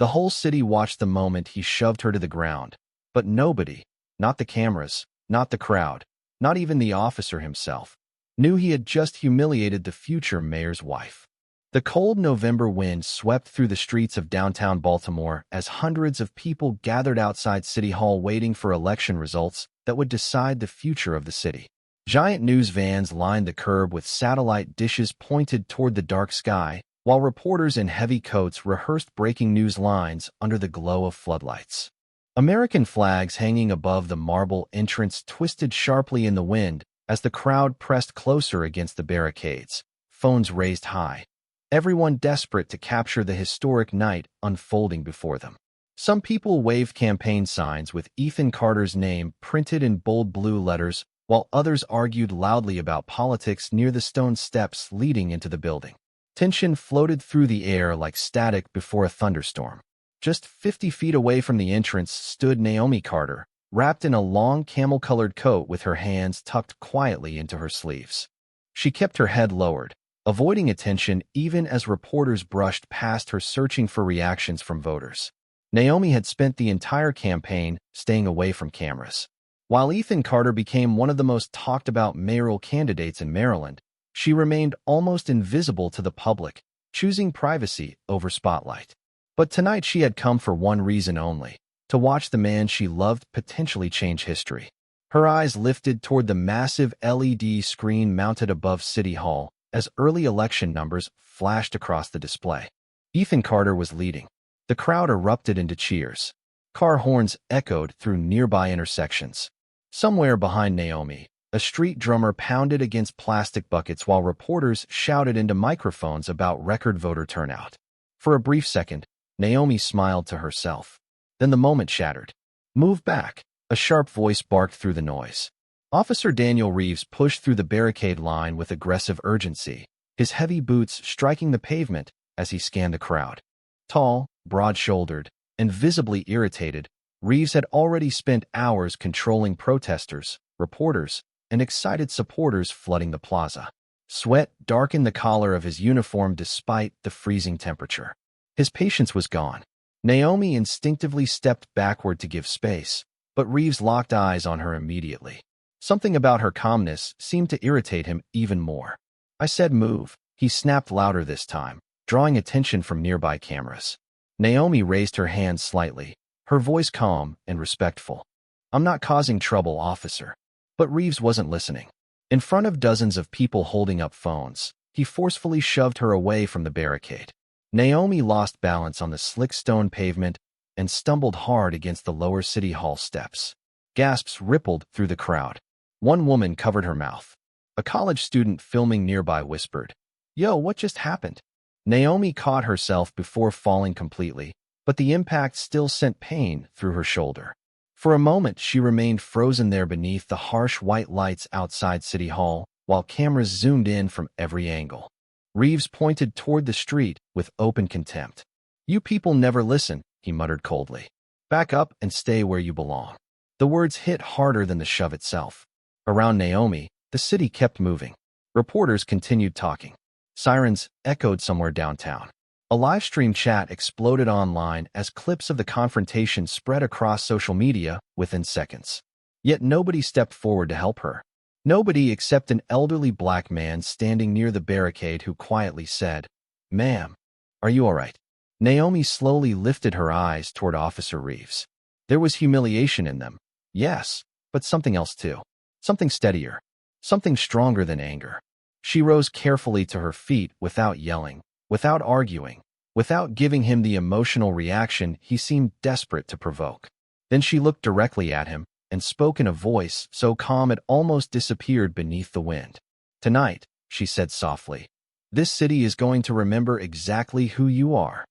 The whole city watched the moment he shoved her to the ground. But nobody, not the cameras, not the crowd, not even the officer himself, knew he had just humiliated the future mayor's wife. The cold November wind swept through the streets of downtown Baltimore as hundreds of people gathered outside City Hall waiting for election results that would decide the future of the city. Giant news vans lined the curb with satellite dishes pointed toward the dark sky, while reporters in heavy coats rehearsed breaking news lines under the glow of floodlights. American flags hanging above the marble entrance twisted sharply in the wind as the crowd pressed closer against the barricades, phones raised high. Everyone desperate to capture the historic night unfolding before them. Some people waved campaign signs with Ethan Carter's name printed in bold blue letters, while others argued loudly about politics near the stone steps leading into the building. Tension floated through the air like static before a thunderstorm. Just 50 feet away from the entrance stood Naomi Carter, wrapped in a long camel-colored coat with her hands tucked quietly into her sleeves. She kept her head lowered, avoiding attention even as reporters brushed past her searching for reactions from voters. Naomi had spent the entire campaign staying away from cameras. While Ethan Carter became one of the most talked-about mayoral candidates in Maryland, she remained almost invisible to the public, choosing privacy over spotlight. But tonight she had come for one reason only: to watch the man she loved potentially change history. Her eyes lifted toward the massive LED screen mounted above City Hall as early election numbers flashed across the display. Ethan Carter was leading. The crowd erupted into cheers. Car horns echoed through nearby intersections. Somewhere behind Naomi, a street drummer pounded against plastic buckets while reporters shouted into microphones about record voter turnout. For a brief second, Naomi smiled to herself. Then the moment shattered. "Move back," a sharp voice barked through the noise. Officer Daniel Reeves pushed through the barricade line with aggressive urgency, his heavy boots striking the pavement as he scanned the crowd. Tall, broad-shouldered, and visibly irritated, Reeves had already spent hours controlling protesters, reporters, and excited supporters flooding the plaza. Sweat darkened the collar of his uniform despite the freezing temperature. His patience was gone. Naomi instinctively stepped backward to give space, but Reeves locked eyes on her immediately. Something about her calmness seemed to irritate him even more. "I said move," he snapped louder this time, drawing attention from nearby cameras. Naomi raised her hand slightly, her voice calm and respectful. "I'm not causing trouble, officer." But Reeves wasn't listening. In front of dozens of people holding up phones, he forcefully shoved her away from the barricade. Naomi lost balance on the slick stone pavement and stumbled hard against the lower City Hall steps. Gasps rippled through the crowd. One woman covered her mouth. A college student filming nearby whispered, "Yo, what just happened?" Naomi caught herself before falling completely, but the impact still sent pain through her shoulder. For a moment, she remained frozen there beneath the harsh white lights outside City Hall, while cameras zoomed in from every angle. Reeves pointed toward the street with open contempt. "You people never listen," he muttered coldly. "Back up and stay where you belong." The words hit harder than the shove itself. Around Naomi, the city kept moving. Reporters continued talking. Sirens echoed somewhere downtown. A live-stream chat exploded online as clips of the confrontation spread across social media within seconds. Yet nobody stepped forward to help her. Nobody except an elderly black man standing near the barricade who quietly said, "Ma'am, are you all right?" Naomi slowly lifted her eyes toward Officer Reeves. There was humiliation in them, yes, but something else too. Something steadier. Something stronger than anger. She rose carefully to her feet without yelling, without arguing, without giving him the emotional reaction he seemed desperate to provoke. Then she looked directly at him and spoke in a voice so calm it almost disappeared beneath the wind. "Tonight," she said softly, "this city is going to remember exactly who you are."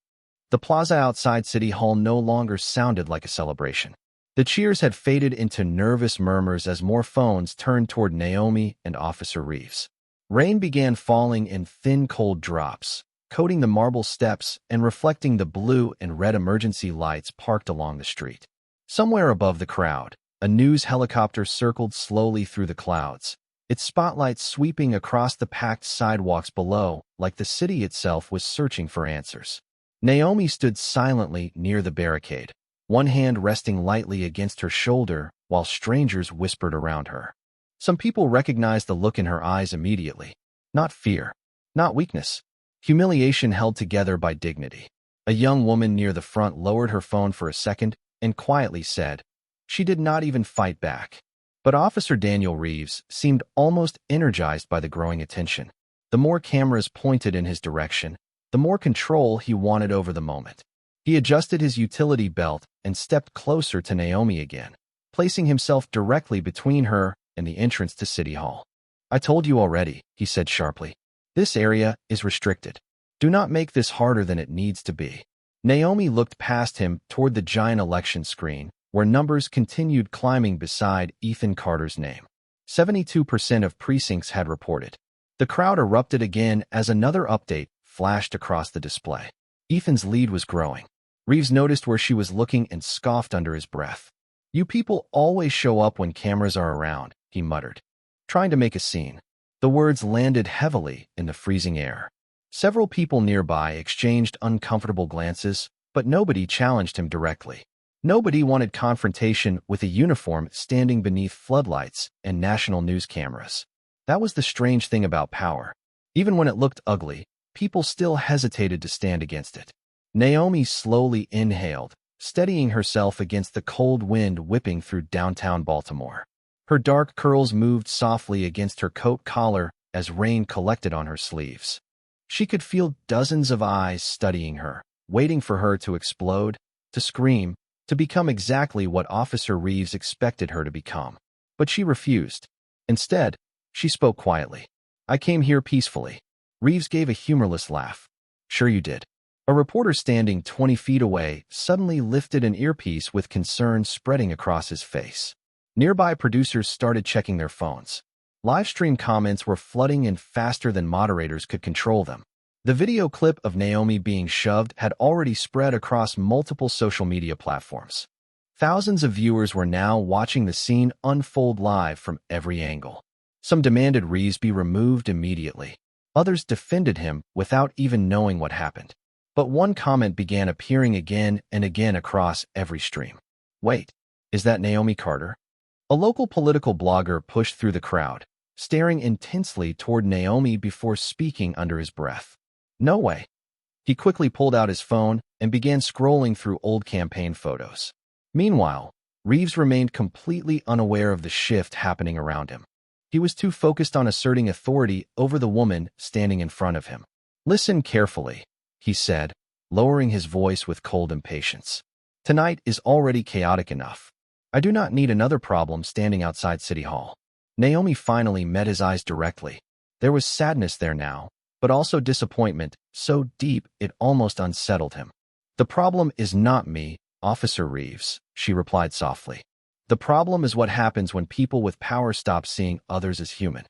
The plaza outside City Hall no longer sounded like a celebration. The cheers had faded into nervous murmurs as more phones turned toward Naomi and Officer Reeves. Rain began falling in thin, cold drops, coating the marble steps and reflecting the blue and red emergency lights parked along the street. Somewhere above the crowd, a news helicopter circled slowly through the clouds, its spotlight sweeping across the packed sidewalks below like the city itself was searching for answers. Naomi stood silently near the barricade, one hand resting lightly against her shoulder while strangers whispered around her. Some people recognized the look in her eyes immediately. Not fear, not weakness. Humiliation held together by dignity. A young woman near the front lowered her phone for a second and quietly said, "She did not even fight back." But Officer Daniel Reeves seemed almost energized by the growing attention. The more cameras pointed in his direction, the more control he wanted over the moment. He adjusted his utility belt and stepped closer to Naomi again, placing himself directly between her and the entrance to City Hall. "I told you already," he said sharply. "This area is restricted. Do not make this harder than it needs to be." Naomi looked past him toward the giant election screen, where numbers continued climbing beside Ethan Carter's name. 72% of precincts had reported. The crowd erupted again as another update flashed across the display. Ethan's lead was growing. Reeves noticed where she was looking and scoffed under his breath. "You people always show up when cameras are around," he muttered, trying to make a scene. The words landed heavily in the freezing air. Several people nearby exchanged uncomfortable glances, but nobody challenged him directly. Nobody wanted confrontation with a uniform standing beneath floodlights and national news cameras. That was the strange thing about power. Even when it looked ugly, people still hesitated to stand against it. Naomi slowly inhaled, steadying herself against the cold wind whipping through downtown Baltimore. Her dark curls moved softly against her coat collar as rain collected on her sleeves. She could feel dozens of eyes studying her, waiting for her to explode, to scream, to become exactly what Officer Reeves expected her to become. But she refused. Instead, she spoke quietly. "I came here peacefully." Reeves gave a humorless laugh. "Sure you did." A reporter standing 20 feet away suddenly lifted an earpiece with concern spreading across his face. Nearby producers started checking their phones. Livestream comments were flooding in faster than moderators could control them. The video clip of Naomi being shoved had already spread across multiple social media platforms. Thousands of viewers were now watching the scene unfold live from every angle. Some demanded Reeves be removed immediately. Others defended him without even knowing what happened. But one comment began appearing again and again across every stream. "Wait, is that Naomi Carter?" A local political blogger pushed through the crowd, staring intensely toward Naomi before speaking under his breath. "No way." He quickly pulled out his phone and began scrolling through old campaign photos. Meanwhile, Reeves remained completely unaware of the shift happening around him. He was too focused on asserting authority over the woman standing in front of him. "Listen carefully," he said, lowering his voice with cold impatience. "Tonight is already chaotic enough. I do not need another problem standing outside City Hall." Naomi finally met his eyes directly. There was sadness there now, but also disappointment, so deep it almost unsettled him. "The problem is not me, Officer Reeves," she replied softly. "The problem is what happens when people with power stop seeing others as human."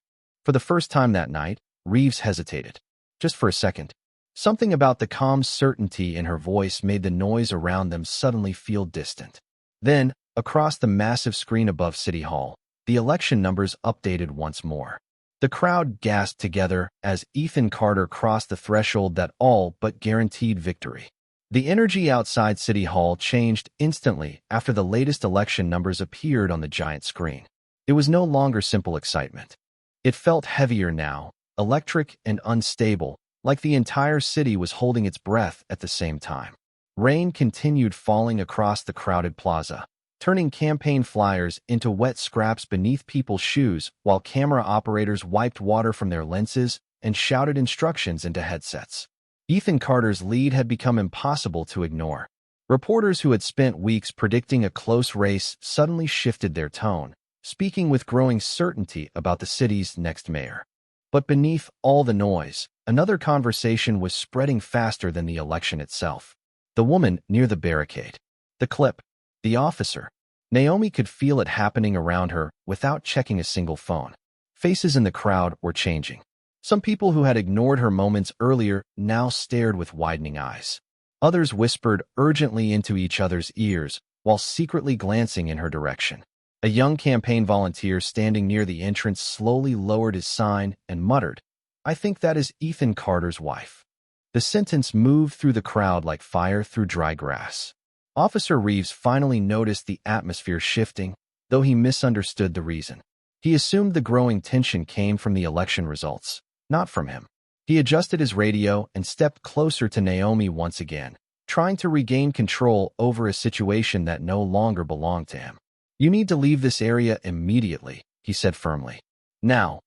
For the first time that night, Reeves hesitated. Just for a second. Something about the calm certainty in her voice made the noise around them suddenly feel distant. Then, across the massive screen above City Hall, the election numbers updated once more. The crowd gasped together as Ethan Carter crossed the threshold that all but guaranteed victory. The energy outside City Hall changed instantly after the latest election numbers appeared on the giant screen. It was no longer simple excitement. It felt heavier now, electric and unstable, like the entire city was holding its breath at the same time. Rain continued falling across the crowded plaza, turning campaign flyers into wet scraps beneath people's shoes while camera operators wiped water from their lenses and shouted instructions into headsets. Ethan Carter's lead had become impossible to ignore. Reporters who had spent weeks predicting a close race suddenly shifted their tone, speaking with growing certainty about the city's next mayor. But beneath all the noise, another conversation was spreading faster than the election itself. The woman near the barricade. The clip. The officer. Naomi could feel it happening around her without checking a single phone. Faces in the crowd were changing. Some people who had ignored her moments earlier now stared with widening eyes. Others whispered urgently into each other's ears while secretly glancing in her direction. A young campaign volunteer standing near the entrance slowly lowered his sign and muttered, "I think that is Ethan Carter's wife." The sentence moved through the crowd like fire through dry grass. Officer Reeves finally noticed the atmosphere shifting, though he misunderstood the reason. He assumed the growing tension came from the election results, not from him. He adjusted his radio and stepped closer to Naomi once again, trying to regain control over a situation that no longer belonged to him. "You need to leave this area immediately," he said firmly. "Now."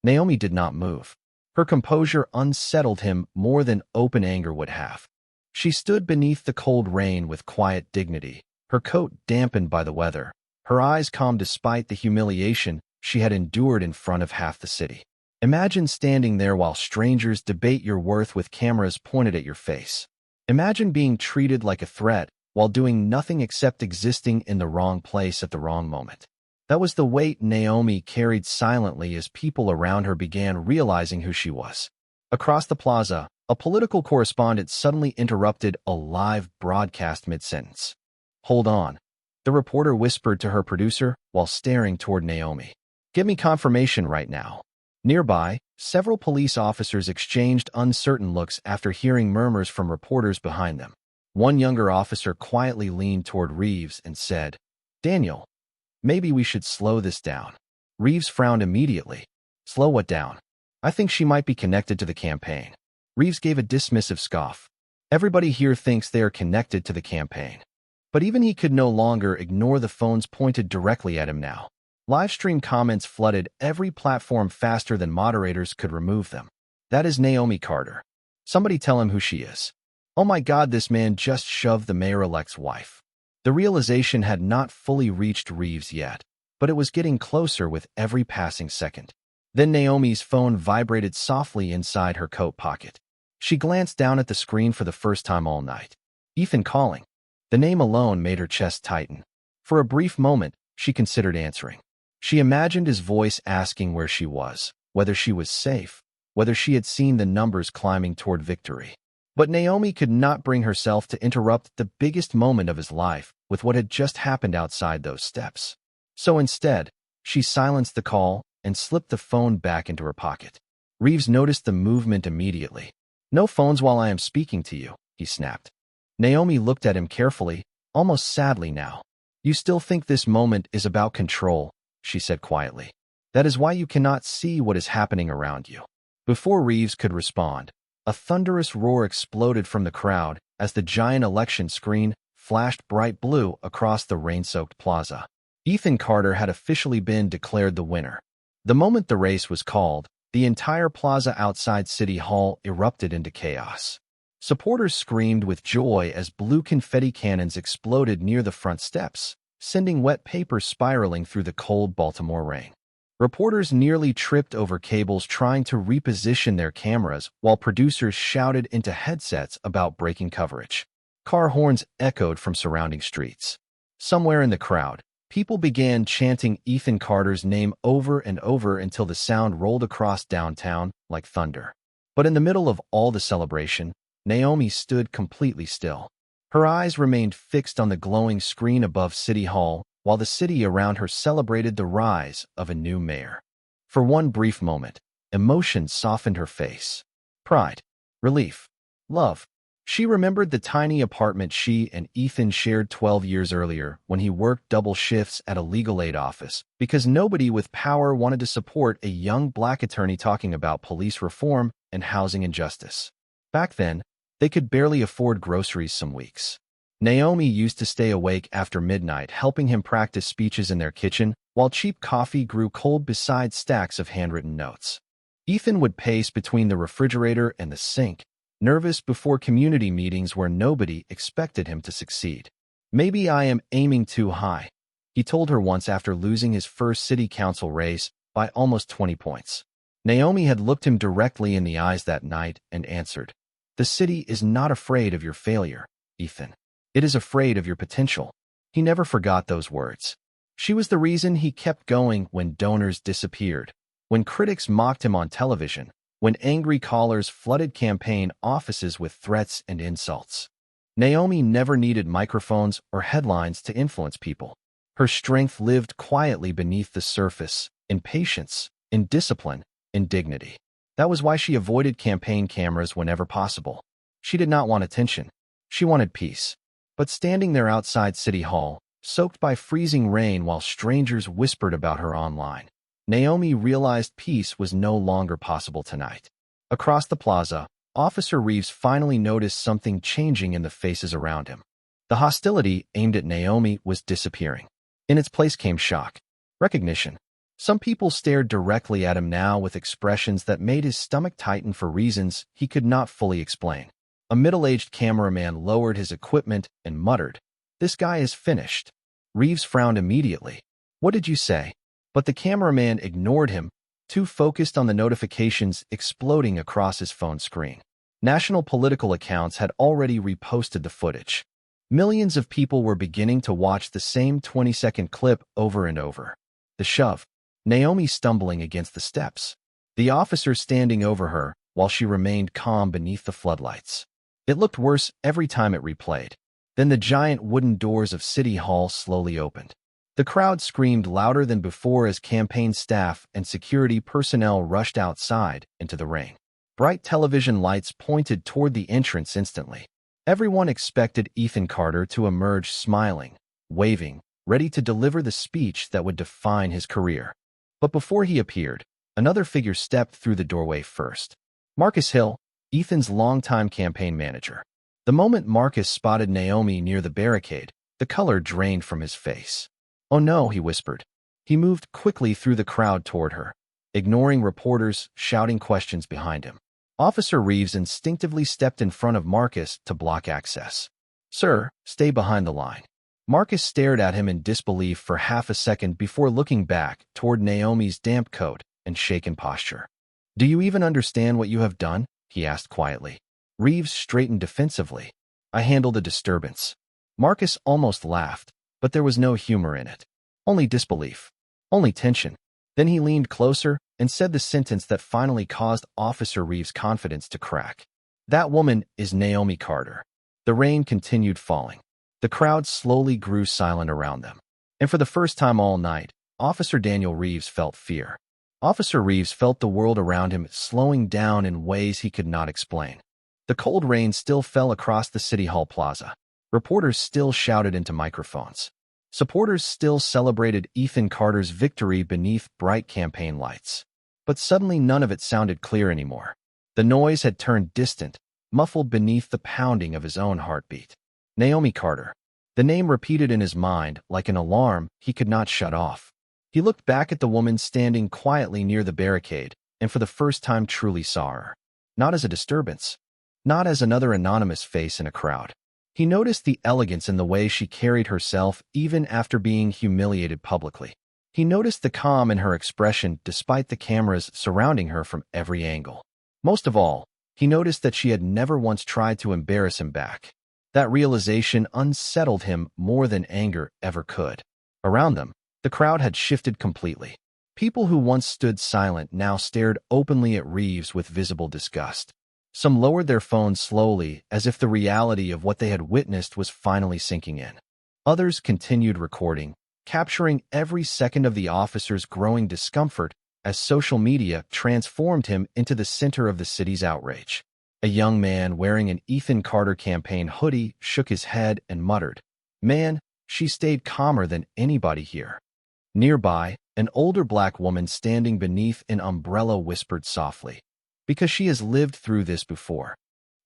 Naomi did not move. Her composure unsettled him more than open anger would have. She stood beneath the cold rain with quiet dignity, her coat dampened by the weather, her eyes calm despite the humiliation she had endured in front of half the city. Imagine standing there while strangers debate your worth with cameras pointed at your face. Imagine being treated like a threat while doing nothing except existing in the wrong place at the wrong moment. That was the weight Naomi carried silently as people around her began realizing who she was. Across the plaza, a political correspondent suddenly interrupted a live broadcast mid-sentence. "Hold on," the reporter whispered to her producer while staring toward Naomi. "Give me confirmation right now." Nearby, several police officers exchanged uncertain looks after hearing murmurs from reporters behind them. One younger officer quietly leaned toward Reeves and said, "Daniel, maybe we should slow this down." Reeves frowned immediately. "Slow what down? I think she might be connected to the campaign." Reeves gave a dismissive scoff. "Everybody here thinks they are connected to the campaign." But even he could no longer ignore the phones pointed directly at him now. Livestream comments flooded every platform faster than moderators could remove them. "That is Naomi Carter. Somebody tell him who she is. Oh my God, this man just shoved the mayor-elect's wife." The realization had not fully reached Reeves yet, but it was getting closer with every passing second. Then Naomi's phone vibrated softly inside her coat pocket. She glanced down at the screen for the first time all night. Ethan calling. The name alone made her chest tighten. For a brief moment, she considered answering. She imagined his voice asking where she was, whether she was safe, whether she had seen the numbers climbing toward victory. But Naomi could not bring herself to interrupt the biggest moment of his life with what had just happened outside those steps. So instead, she silenced the call and slipped the phone back into her pocket. Reeves noticed the movement immediately. "No phones while I am speaking to you," he snapped. Naomi looked at him carefully, almost sadly now. "You still think this moment is about control," she said quietly. "That is why you cannot see what is happening around you." Before Reeves could respond, a thunderous roar exploded from the crowd as the giant election screen flashed bright blue across the rain-soaked plaza. Ethan Carter had officially been declared the winner. The moment the race was called, the entire plaza outside City Hall erupted into chaos. Supporters screamed with joy as blue confetti cannons exploded near the front steps, sending wet paper spiraling through the cold Baltimore rain. Reporters nearly tripped over cables trying to reposition their cameras while producers shouted into headsets about breaking coverage. Car horns echoed from surrounding streets. Somewhere in the crowd, people began chanting Ethan Carter's name over and over until the sound rolled across downtown like thunder. But in the middle of all the celebration, Naomi stood completely still. Her eyes remained fixed on the glowing screen above City Hall, while the city around her celebrated the rise of a new mayor. For one brief moment, emotion softened her face. Pride, relief, love. She remembered the tiny apartment she and Ethan shared 12 years earlier when he worked double shifts at a legal aid office because nobody with power wanted to support a young black attorney talking about police reform and housing injustice. Back then, they could barely afford groceries some weeks. Naomi used to stay awake after midnight helping him practice speeches in their kitchen while cheap coffee grew cold beside stacks of handwritten notes. Ethan would pace between the refrigerator and the sink, nervous before community meetings where nobody expected him to succeed. "Maybe I am aiming too high," he told her once after losing his first city council race by almost 20 points. Naomi had looked him directly in the eyes that night and answered, "The city is not afraid of your failure, Ethan. It is afraid of your potential." He never forgot those words. She was the reason he kept going when donors disappeared, when critics mocked him on television, when angry callers flooded campaign offices with threats and insults. Naomi never needed microphones or headlines to influence people. Her strength lived quietly beneath the surface, in patience, in discipline, in dignity. That was why she avoided campaign cameras whenever possible. She did not want attention. She wanted peace. But standing there outside City Hall, soaked by freezing rain while strangers whispered about her online, Naomi realized peace was no longer possible tonight. Across the plaza, Officer Reeves finally noticed something changing in the faces around him. The hostility aimed at Naomi was disappearing. In its place came shock, recognition. Some people stared directly at him now with expressions that made his stomach tighten for reasons he could not fully explain. A middle-aged cameraman lowered his equipment and muttered, "This guy is finished." Reeves frowned immediately. "What did you say?" But the cameraman ignored him, too focused on the notifications exploding across his phone screen. National political accounts had already reposted the footage. Millions of people were beginning to watch the same 20-second clip over and over. The shove. Naomi stumbling against the steps. The officer standing over her while she remained calm beneath the floodlights. It looked worse every time it replayed. Then the giant wooden doors of City Hall slowly opened. The crowd screamed louder than before as campaign staff and security personnel rushed outside into the rain. Bright television lights pointed toward the entrance instantly. Everyone expected Ethan Carter to emerge smiling, waving, ready to deliver the speech that would define his career. But before he appeared, another figure stepped through the doorway first. Marcus Hill, Ethan's longtime campaign manager. The moment Marcus spotted Naomi near the barricade, the color drained from his face. "Oh no," he whispered. He moved quickly through the crowd toward her, ignoring reporters shouting questions behind him. Officer Reeves instinctively stepped in front of Marcus to block access. "Sir, stay behind the line." Marcus stared at him in disbelief for half a second before looking back toward Naomi's damp coat and shaken posture. "Do you even understand what you have done?" he asked quietly. Reeves straightened defensively. "I handled a disturbance." Marcus almost laughed, but there was no humor in it. Only disbelief. Only tension. Then he leaned closer and said the sentence that finally caused Officer Reeves' confidence to crack. "That woman is Naomi Carter." The rain continued falling. The crowd slowly grew silent around them. And for the first time all night, Officer Daniel Reeves felt fear. Officer Reeves felt the world around him slowing down in ways he could not explain. The cold rain still fell across the City Hall plaza. Reporters still shouted into microphones. Supporters still celebrated Ethan Carter's victory beneath bright campaign lights. But suddenly none of it sounded clear anymore. The noise had turned distant, muffled beneath the pounding of his own heartbeat. Naomi Carter. The name repeated in his mind like an alarm he could not shut off. He looked back at the woman standing quietly near the barricade and for the first time truly saw her. Not as a disturbance. Not as another anonymous face in a crowd. He noticed the elegance in the way she carried herself even after being humiliated publicly. He noticed the calm in her expression despite the cameras surrounding her from every angle. Most of all, he noticed that she had never once tried to embarrass him back. That realization unsettled him more than anger ever could. Around them, the crowd had shifted completely. People who once stood silent now stared openly at Reeves with visible disgust. Some lowered their phones slowly, as if the reality of what they had witnessed was finally sinking in. Others continued recording, capturing every second of the officer's growing discomfort as social media transformed him into the center of the city's outrage. A young man wearing an Ethan Carter campaign hoodie shook his head and muttered, "Man, she stayed calmer than anybody here." Nearby, an older black woman standing beneath an umbrella whispered softly, "Because she has lived through this before."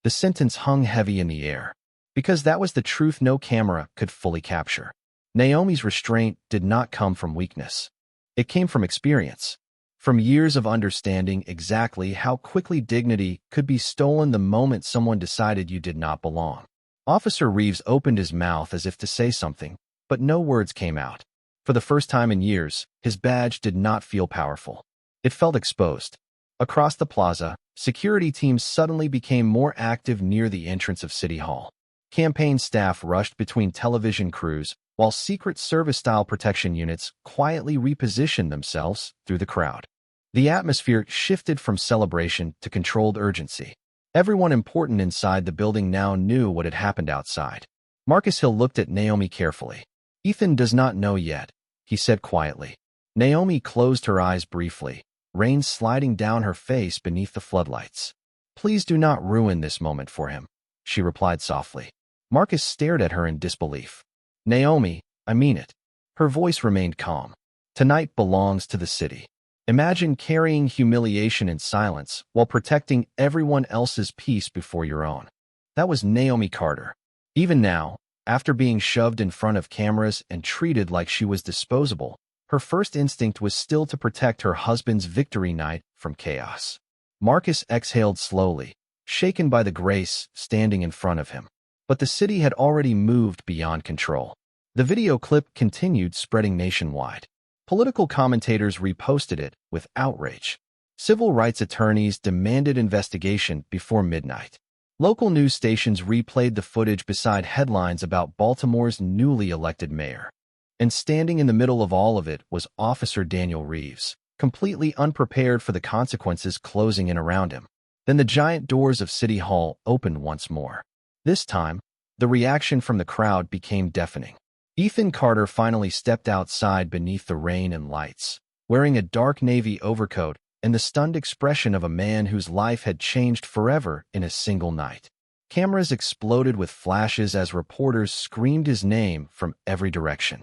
The sentence hung heavy in the air, because that was the truth no camera could fully capture. Naomi's restraint did not come from weakness. It came from experience. From years of understanding exactly how quickly dignity could be stolen the moment someone decided you did not belong. Officer Reeves opened his mouth as if to say something, but no words came out. For the first time in years, his badge did not feel powerful. It felt exposed. Across the plaza, security teams suddenly became more active near the entrance of City Hall. Campaign staff rushed between television crews, while Secret Service-style protection units quietly repositioned themselves through the crowd. The atmosphere shifted from celebration to controlled urgency. Everyone important inside the building now knew what had happened outside. Marcus Hill looked at Naomi carefully. "Ethan does not know yet," he said quietly. Naomi closed her eyes briefly, rain sliding down her face beneath the floodlights. "Please do not ruin this moment for him." she replied softly. Marcus stared at her in disbelief. Naomi, I mean it. Her voice remained calm. Tonight belongs to the city. Imagine carrying humiliation in silence while protecting everyone else's peace before your own. That was Naomi Carter. Even now, after being shoved in front of cameras and treated like she was disposable, her first instinct was still to protect her husband's victory night from chaos. Marcus exhaled slowly, shaken by the Grace standing in front of him. But the city had already moved beyond control. The video clip continued spreading nationwide. Political commentators reposted it with outrage. Civil rights attorneys demanded investigation before midnight. Local news stations replayed the footage beside headlines about Baltimore's newly elected mayor. And standing in the middle of all of it was Officer Daniel Reeves, completely unprepared for the consequences closing in around him. Then the giant doors of City Hall opened once more. This time, the reaction from the crowd became deafening. Ethan Carter finally stepped outside beneath the rain and lights, wearing a dark navy overcoat and the stunned expression of a man whose life had changed forever in a single night. Cameras exploded with flashes as reporters screamed his name from every direction.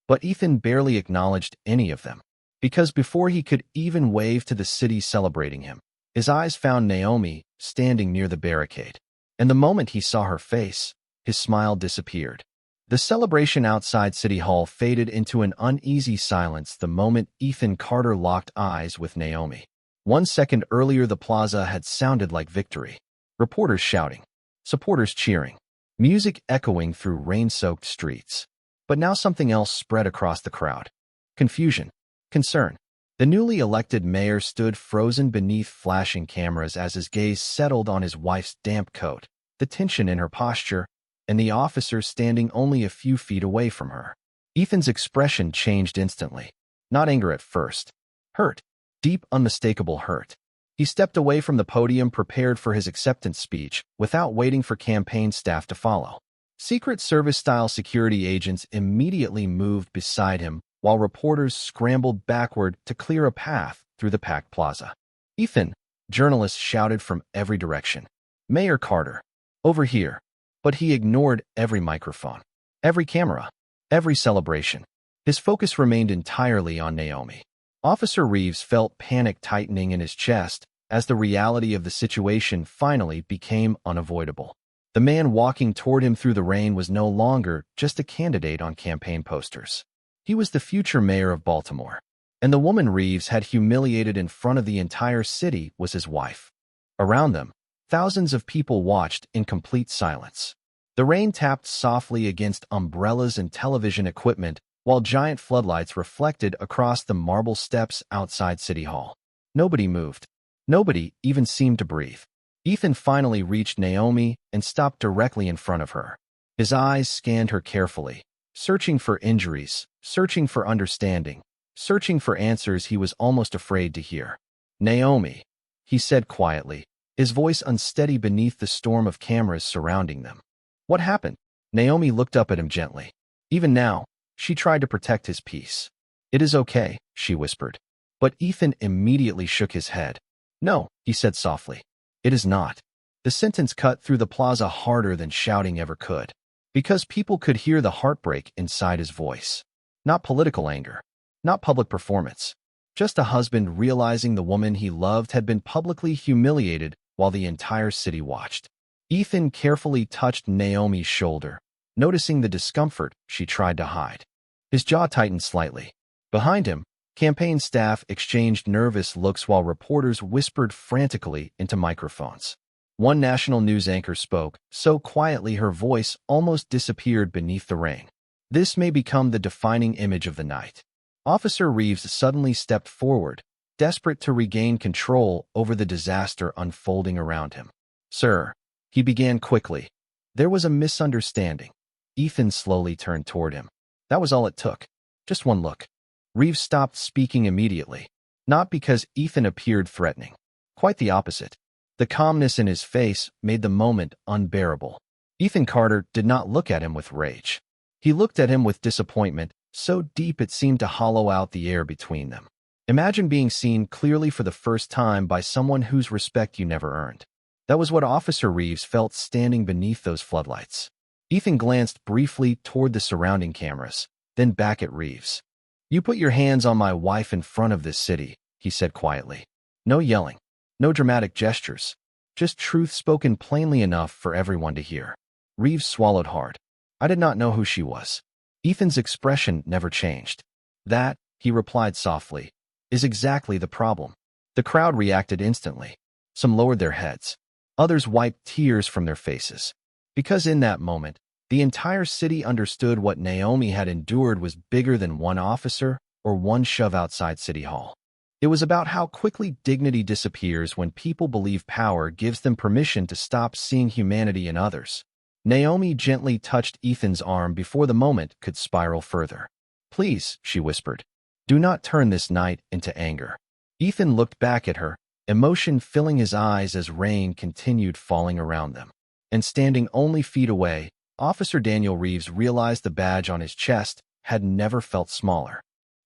But Ethan barely acknowledged any of them, because before he could even wave to the city celebrating him, his eyes found Naomi standing near the barricade. And the moment he saw her face, his smile disappeared. The celebration outside City Hall faded into an uneasy silence the moment Ethan Carter locked eyes with Naomi. 1 second earlier, the plaza had sounded like victory. Reporters shouting, supporters cheering, music echoing through rain-soaked streets. But now something else spread across the crowd. Confusion, concern. The newly elected mayor stood frozen beneath flashing cameras as his gaze settled on his wife's damp coat, the tension in her posture, and the officer standing only a few feet away from her. Ethan's expression changed instantly. Not anger at first. Hurt. Deep, unmistakable hurt. He stepped away from the podium prepared for his acceptance speech without waiting for campaign staff to follow. Secret Service-style security agents immediately moved beside him while reporters scrambled backward to clear a path through the packed plaza. Ethan, journalists shouted from every direction. Mayor Carter, over here. But he ignored every microphone, every camera, every celebration. His focus remained entirely on Naomi. Officer Reeves felt panic tightening in his chest as the reality of the situation finally became unavoidable. The man walking toward him through the rain was no longer just a candidate on campaign posters. He was the future mayor of Baltimore, and the woman Reeves had humiliated in front of the entire city was his wife. Around them, thousands of people watched in complete silence. The rain tapped softly against umbrellas and television equipment, while giant floodlights reflected across the marble steps outside City Hall. Nobody moved. Nobody even seemed to breathe. Ethan finally reached Naomi and stopped directly in front of her. His eyes scanned her carefully, searching for injuries, searching for understanding, searching for answers he was almost afraid to hear. Naomi, he said quietly, his voice unsteady beneath the storm of cameras surrounding them. What happened? Naomi looked up at him gently. Even now, she tried to protect his peace. It is okay, she whispered. But Ethan immediately shook his head. No, he said softly. It is not. The sentence cut through the plaza harder than shouting ever could, because people could hear the heartbreak inside his voice. Not political anger, not public performance, just a husband realizing the woman he loved had been publicly humiliated while the entire city watched. Ethan carefully touched Naomi's shoulder, noticing the discomfort she tried to hide. His jaw tightened slightly. Behind him, campaign staff exchanged nervous looks while reporters whispered frantically into microphones. One national news anchor spoke, so quietly her voice almost disappeared beneath the rain. This may become the defining image of the night. Officer Reeves suddenly stepped forward, desperate to regain control over the disaster unfolding around him. Sir, he began quickly. There was a misunderstanding. Ethan slowly turned toward him. That was all it took. Just one look. Reeves stopped speaking immediately, not because Ethan appeared threatening. Quite the opposite. The calmness in his face made the moment unbearable. Ethan Carter did not look at him with rage. He looked at him with disappointment, so deep it seemed to hollow out the air between them. Imagine being seen clearly for the first time by someone whose respect you never earned. That was what Officer Reeves felt standing beneath those floodlights. Ethan glanced briefly toward the surrounding cameras, then back at Reeves. "You put your hands on my wife in front of this city," he said quietly. No yelling, no dramatic gestures, just truth spoken plainly enough for everyone to hear. Reeves swallowed hard. "I did not know who she was." Ethan's expression never changed. "That," he replied softly, "is exactly the problem." The crowd reacted instantly. Some lowered their heads. Others wiped tears from their faces. Because in that moment, the entire city understood what Naomi had endured was bigger than one officer or one shove outside City Hall. It was about how quickly dignity disappears when people believe power gives them permission to stop seeing humanity in others. Naomi gently touched Ethan's arm before the moment could spiral further. "Please," she whispered, "do not turn this night into anger." Ethan looked back at her, emotion filling his eyes as rain continued falling around them. And standing only feet away, Officer Daniel Reeves realized the badge on his chest had never felt smaller.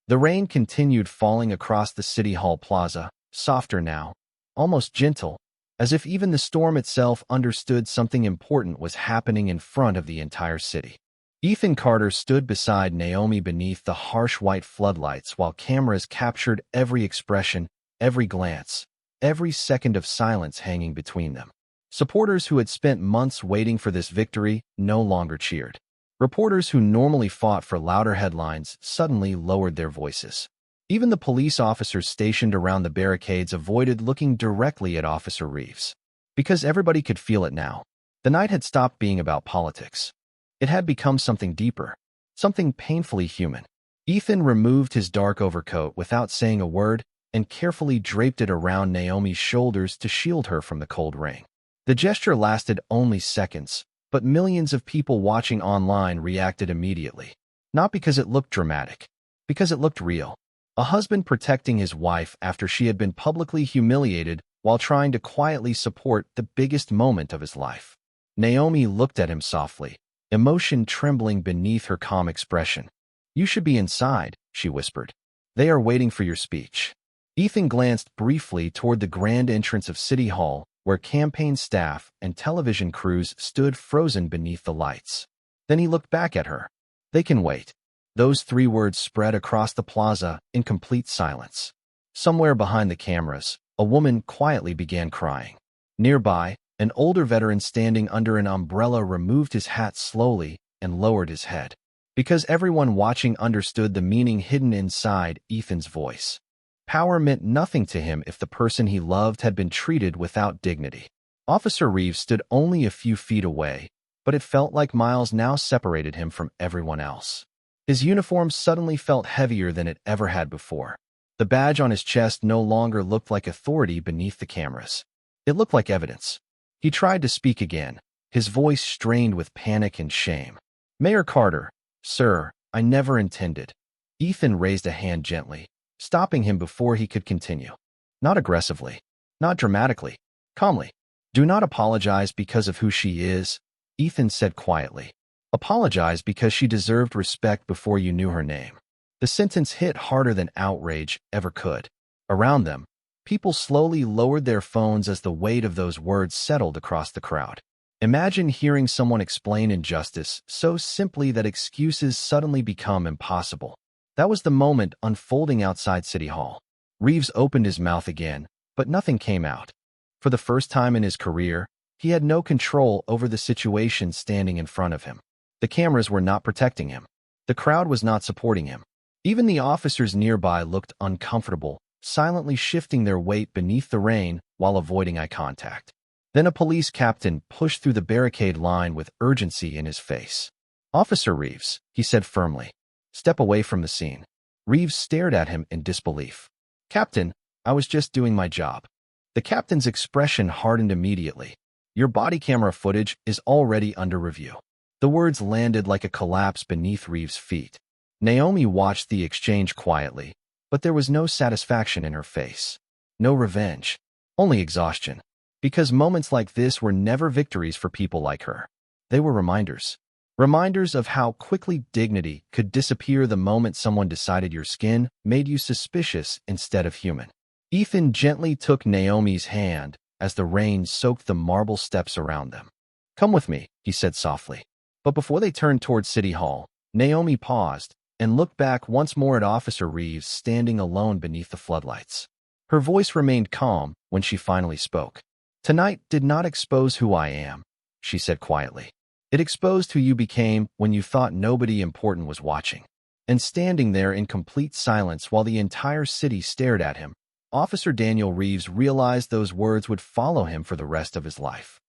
The rain continued falling across the City Hall plaza, softer now, almost gentle, as if even the storm itself understood something important was happening in front of the entire city. Ethan Carter stood beside Naomi beneath the harsh white floodlights while cameras captured every expression, every glance, every second of silence hanging between them. Supporters who had spent months waiting for this victory no longer cheered. Reporters who normally fought for louder headlines suddenly lowered their voices. Even the police officers stationed around the barricades avoided looking directly at Officer Reeves. Because everybody could feel it now. The night had stopped being about politics. It had become something deeper, something painfully human. Ethan removed his dark overcoat without saying a word and carefully draped it around Naomi's shoulders to shield her from the cold rain. The gesture lasted only seconds, but millions of people watching online reacted immediately. Not because it looked dramatic, because it looked real. A husband protecting his wife after she had been publicly humiliated while trying to quietly support the biggest moment of his life. Naomi looked at him softly, emotion trembling beneath her calm expression. "You should be inside," she whispered. "They are waiting for your speech." Ethan glanced briefly toward the grand entrance of City Hall, where campaign staff and television crews stood frozen beneath the lights. Then he looked back at her. "They can wait." Those 3 words spread across the plaza in complete silence. Somewhere behind the cameras, a woman quietly began crying. Nearby, an older veteran standing under an umbrella removed his hat slowly and lowered his head. Because everyone watching understood the meaning hidden inside Ethan's voice. Power meant nothing to him if the person he loved had been treated without dignity. Officer Reeves stood only a few feet away, but it felt like miles now separated him from everyone else. His uniform suddenly felt heavier than it ever had before. The badge on his chest no longer looked like authority beneath the cameras. It looked like evidence. He tried to speak again, his voice strained with panic and shame. "Mayor Carter, sir, I never intended." Ethan raised a hand gently, stopping him before he could continue. Not aggressively, not dramatically, calmly. "Do not apologize because of who she is," Ethan said quietly. "Apologize because she deserved respect before you knew her name." The sentence hit harder than outrage ever could. Around them, people slowly lowered their phones as the weight of those words settled across the crowd. Imagine hearing someone explain injustice so simply that excuses suddenly become impossible. That was the moment unfolding outside City Hall. Reeves opened his mouth again, but nothing came out. For the first time in his career, he had no control over the situation standing in front of him. The cameras were not protecting him. The crowd was not supporting him. Even the officers nearby looked uncomfortable, silently shifting their weight beneath the rain while avoiding eye contact. Then a police captain pushed through the barricade line with urgency in his face. "Officer Reeves," he said firmly, "step away from the scene." Reeves stared at him in disbelief. "Captain, I was just doing my job." The captain's expression hardened immediately. "Your body camera footage is already under review." The words landed like a collapse beneath Reeves' feet. Naomi watched the exchange quietly, but there was no satisfaction in her face. No revenge, only exhaustion. Because moments like this were never victories for people like her. They were reminders. Reminders of how quickly dignity could disappear the moment someone decided your skin made you suspicious instead of human. Ethan gently took Naomi's hand, as the rain soaked the marble steps around them. "Come with me," he said softly. But before they turned toward City Hall, Naomi paused and looked back once more at Officer Reeves standing alone beneath the floodlights. Her voice remained calm when she finally spoke. "Tonight did not expose who I am," she said quietly. "It exposed who you became when you thought nobody important was watching." And standing there in complete silence while the entire city stared at him, Officer Daniel Reeves realized those words would follow him for the rest of his life.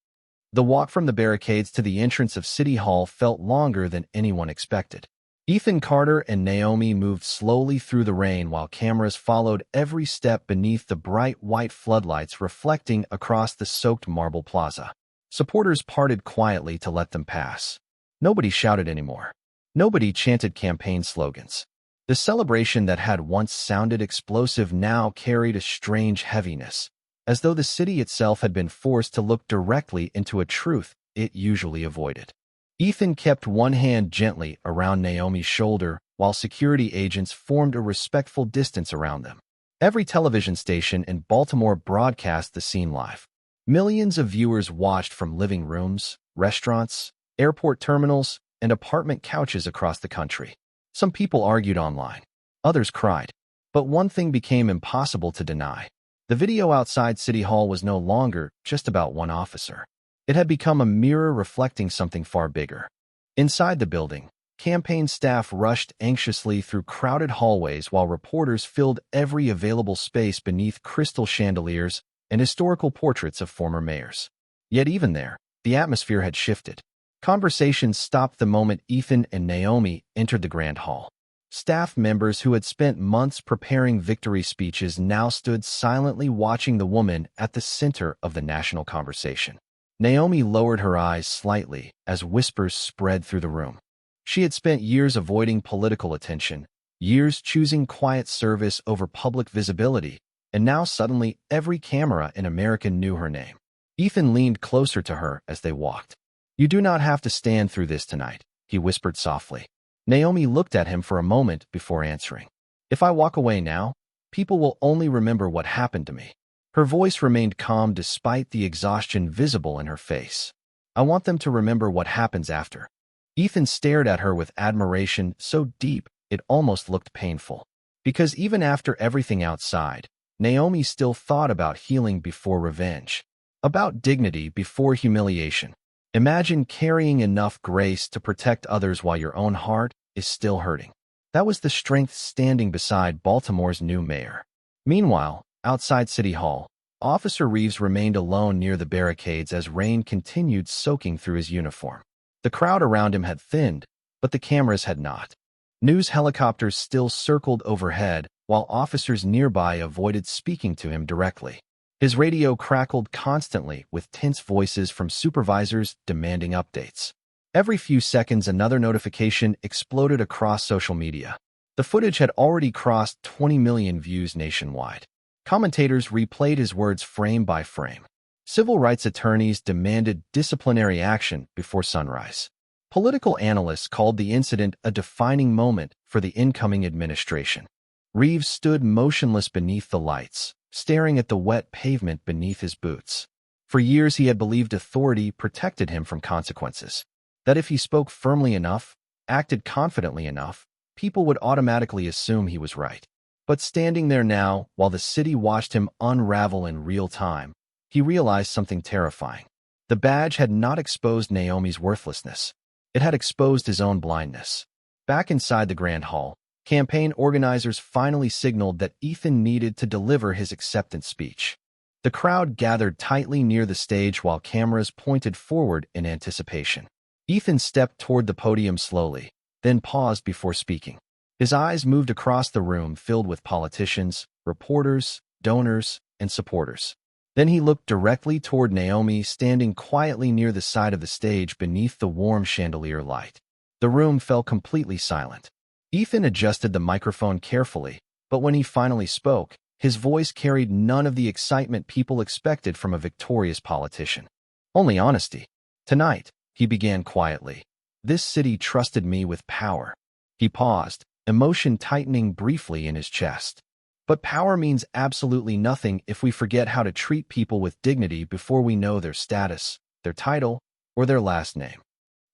The walk from the barricades to the entrance of City Hall felt longer than anyone expected. Ethan Carter and Naomi moved slowly through the rain while cameras followed every step beneath the bright white floodlights reflecting across the soaked marble plaza. Supporters parted quietly to let them pass. Nobody shouted anymore. Nobody chanted campaign slogans. The celebration that had once sounded explosive now carried a strange heaviness, as though the city itself had been forced to look directly into a truth it usually avoided. Ethan kept one hand gently around Naomi's shoulder while security agents formed a respectful distance around them. Every television station in Baltimore broadcast the scene live. Millions of viewers watched from living rooms, restaurants, airport terminals, and apartment couches across the country. Some people argued online. Others cried. But one thing became impossible to deny. The video outside City Hall was no longer just about one officer. It had become a mirror reflecting something far bigger. Inside the building, campaign staff rushed anxiously through crowded hallways while reporters filled every available space beneath crystal chandeliers and historical portraits of former mayors. Yet even there, the atmosphere had shifted. Conversations stopped the moment Ethan and Naomi entered the Grand Hall. Staff members who had spent months preparing victory speeches now stood silently watching the woman at the center of the national conversation. Naomi lowered her eyes slightly as whispers spread through the room. She had spent years avoiding political attention, years choosing quiet service over public visibility, and now suddenly every camera in America knew her name. Ethan leaned closer to her as they walked. "You do not have to stand through this tonight," he whispered softly. Naomi looked at him for a moment before answering. "If I walk away now, people will only remember what happened to me." Her voice remained calm despite the exhaustion visible in her face. "I want them to remember what happens after." Ethan stared at her with admiration so deep it almost looked painful. Because even after everything outside, Naomi still thought about healing before revenge, about dignity before humiliation. Imagine carrying enough grace to protect others while your own heart is still hurting. That was the strength standing beside Baltimore's new mayor. Meanwhile, outside City Hall, Officer Reeves remained alone near the barricades as rain continued soaking through his uniform. The crowd around him had thinned, but the cameras had not. News helicopters still circled overhead, while officers nearby avoided speaking to him directly. His radio crackled constantly with tense voices from supervisors demanding updates. Every few seconds, another notification exploded across social media. The footage had already crossed 20 million views nationwide. Commentators replayed his words frame by frame. Civil rights attorneys demanded disciplinary action before sunrise. Political analysts called the incident a defining moment for the incoming administration. Reeves stood motionless beneath the lights, staring at the wet pavement beneath his boots. For years he had believed authority protected him from consequences. That if he spoke firmly enough, acted confidently enough, people would automatically assume he was right. But standing there now, while the city watched him unravel in real time, he realized something terrifying. The badge had not exposed Naomi's worthlessness. It had exposed his own blindness. Back inside the Grand Hall, campaign organizers finally signaled that Ethan needed to deliver his acceptance speech. The crowd gathered tightly near the stage while cameras pointed forward in anticipation. Ethan stepped toward the podium slowly, then paused before speaking. His eyes moved across the room filled with politicians, reporters, donors, and supporters. Then he looked directly toward Naomi, standing quietly near the side of the stage beneath the warm chandelier light. The room fell completely silent. Ethan adjusted the microphone carefully, but when he finally spoke, his voice carried none of the excitement people expected from a victorious politician. Only honesty. "Tonight," he began quietly, "this city trusted me with power." He paused, emotion tightening briefly in his chest. But power means absolutely nothing if we forget how to treat people with dignity before we know their status, their title, or their last name.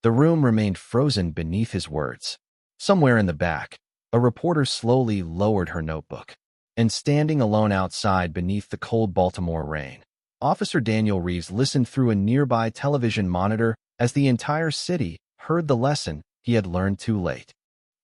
The room remained frozen beneath his words. Somewhere in the back, a reporter slowly lowered her notebook. And standing alone outside beneath the cold Baltimore rain, Officer Daniel Reeves listened through a nearby television monitor as the entire city heard the lesson he had learned too late.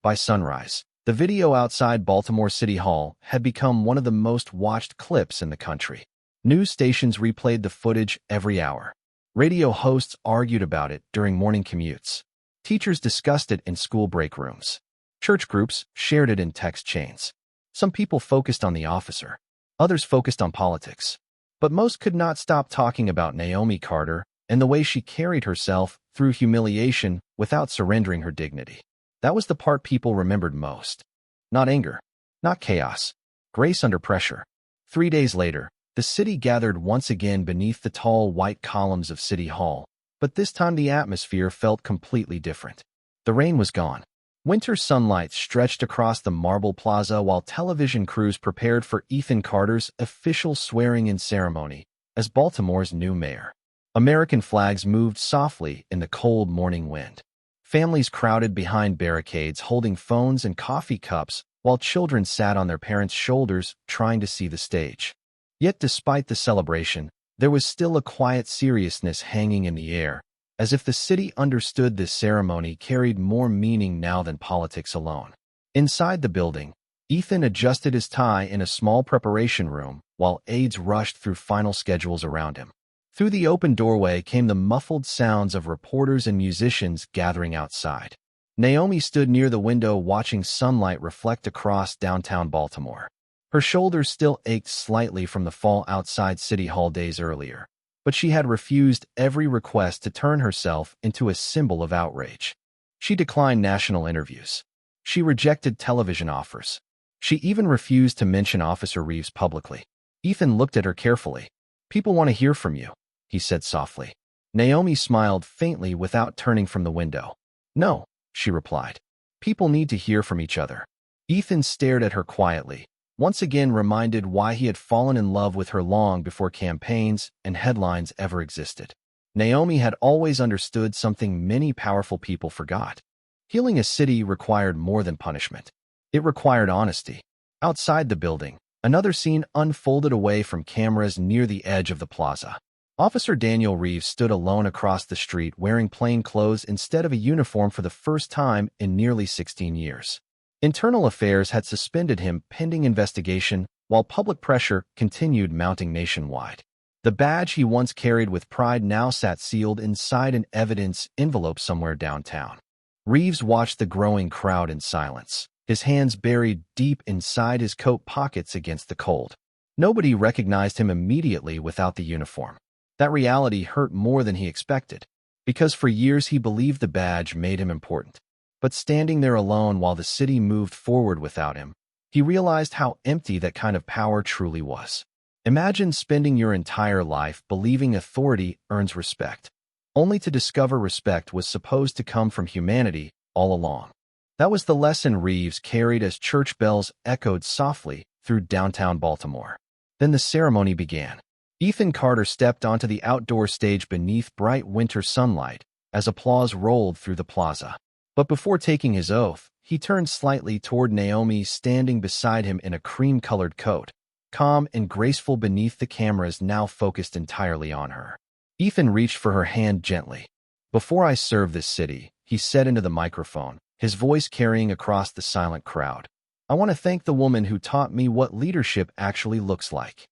By sunrise, the video outside Baltimore City Hall had become one of the most watched clips in the country. News stations replayed the footage every hour. Radio hosts argued about it during morning commutes. Teachers discussed it in school break rooms. Church groups shared it in text chains. Some people focused on the officer. Others focused on politics. But most could not stop talking about Naomi Carter and the way she carried herself through humiliation without surrendering her dignity. That was the part people remembered most. Not anger, not chaos, grace under pressure. 3 days later, the city gathered once again beneath the tall white columns of City Hall, but this time the atmosphere felt completely different. The rain was gone. Winter sunlight stretched across the marble plaza while television crews prepared for Ethan Carter's official swearing-in ceremony as Baltimore's new mayor. American flags moved softly in the cold morning wind. Families crowded behind barricades holding phones and coffee cups while children sat on their parents' shoulders trying to see the stage. Yet despite the celebration, there was still a quiet seriousness hanging in the air, as if the city understood this ceremony carried more meaning now than politics alone. Inside the building, Ethan adjusted his tie in a small preparation room while aides rushed through final schedules around him. Through the open doorway came the muffled sounds of reporters and musicians gathering outside. Naomi stood near the window watching sunlight reflect across downtown Baltimore. Her shoulders still ached slightly from the fall outside City Hall days earlier, but she had refused every request to turn herself into a symbol of outrage. She declined national interviews. She rejected television offers. She even refused to mention Officer Reeves publicly. Ethan looked at her carefully. "People want to hear from you," he said softly. Naomi smiled faintly without turning from the window. "No," she replied. "People need to hear from each other." Ethan stared at her quietly, once again reminded why he had fallen in love with her long before campaigns and headlines ever existed. Naomi had always understood something many powerful people forgot. Healing a city required more than punishment. It required honesty. Outside the building, another scene unfolded away from cameras near the edge of the plaza. Officer Daniel Reeves stood alone across the street wearing plain clothes instead of a uniform for the first time in nearly 16 years. Internal Affairs had suspended him pending investigation, while public pressure continued mounting nationwide. The badge he once carried with pride now sat sealed inside an evidence envelope somewhere downtown. Reeves watched the growing crowd in silence, his hands buried deep inside his coat pockets against the cold. Nobody recognized him immediately without the uniform. That reality hurt more than he expected, because for years he believed the badge made him important. But standing there alone while the city moved forward without him, he realized how empty that kind of power truly was. Imagine spending your entire life believing authority earns respect, only to discover respect was supposed to come from humanity all along. That was the lesson Reeves carried as church bells echoed softly through downtown Baltimore. Then the ceremony began. Ethan Carter stepped onto the outdoor stage beneath bright winter sunlight as applause rolled through the plaza. But before taking his oath, he turned slightly toward Naomi standing beside him in a cream-colored coat, calm and graceful beneath the cameras now focused entirely on her. Ethan reached for her hand gently. "Before I serve this city," he said into the microphone, his voice carrying across the silent crowd, "I want to thank the woman who taught me what leadership actually looks like."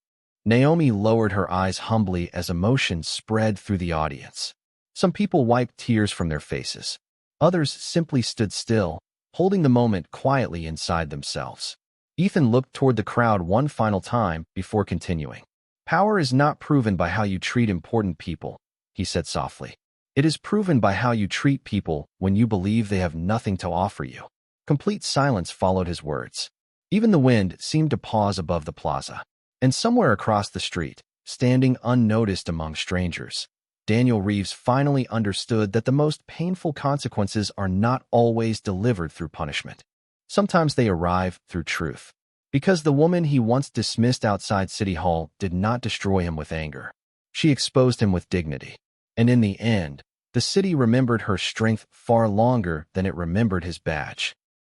Naomi lowered her eyes humbly as emotion spread through the audience. Some people wiped tears from their faces. Others simply stood still, holding the moment quietly inside themselves. Ethan looked toward the crowd one final time before continuing. "Power is not proven by how you treat important people," he said softly. "It is proven by how you treat people when you believe they have nothing to offer you." Complete silence followed his words. Even the wind seemed to pause above the plaza. And somewhere across the street, standing unnoticed among strangers, Daniel Reeves finally understood that the most painful consequences are not always delivered through punishment. Sometimes they arrive through truth. Because the woman he once dismissed outside City Hall did not destroy him with anger. She exposed him with dignity. And in the end, the city remembered her strength far longer than it remembered his badge.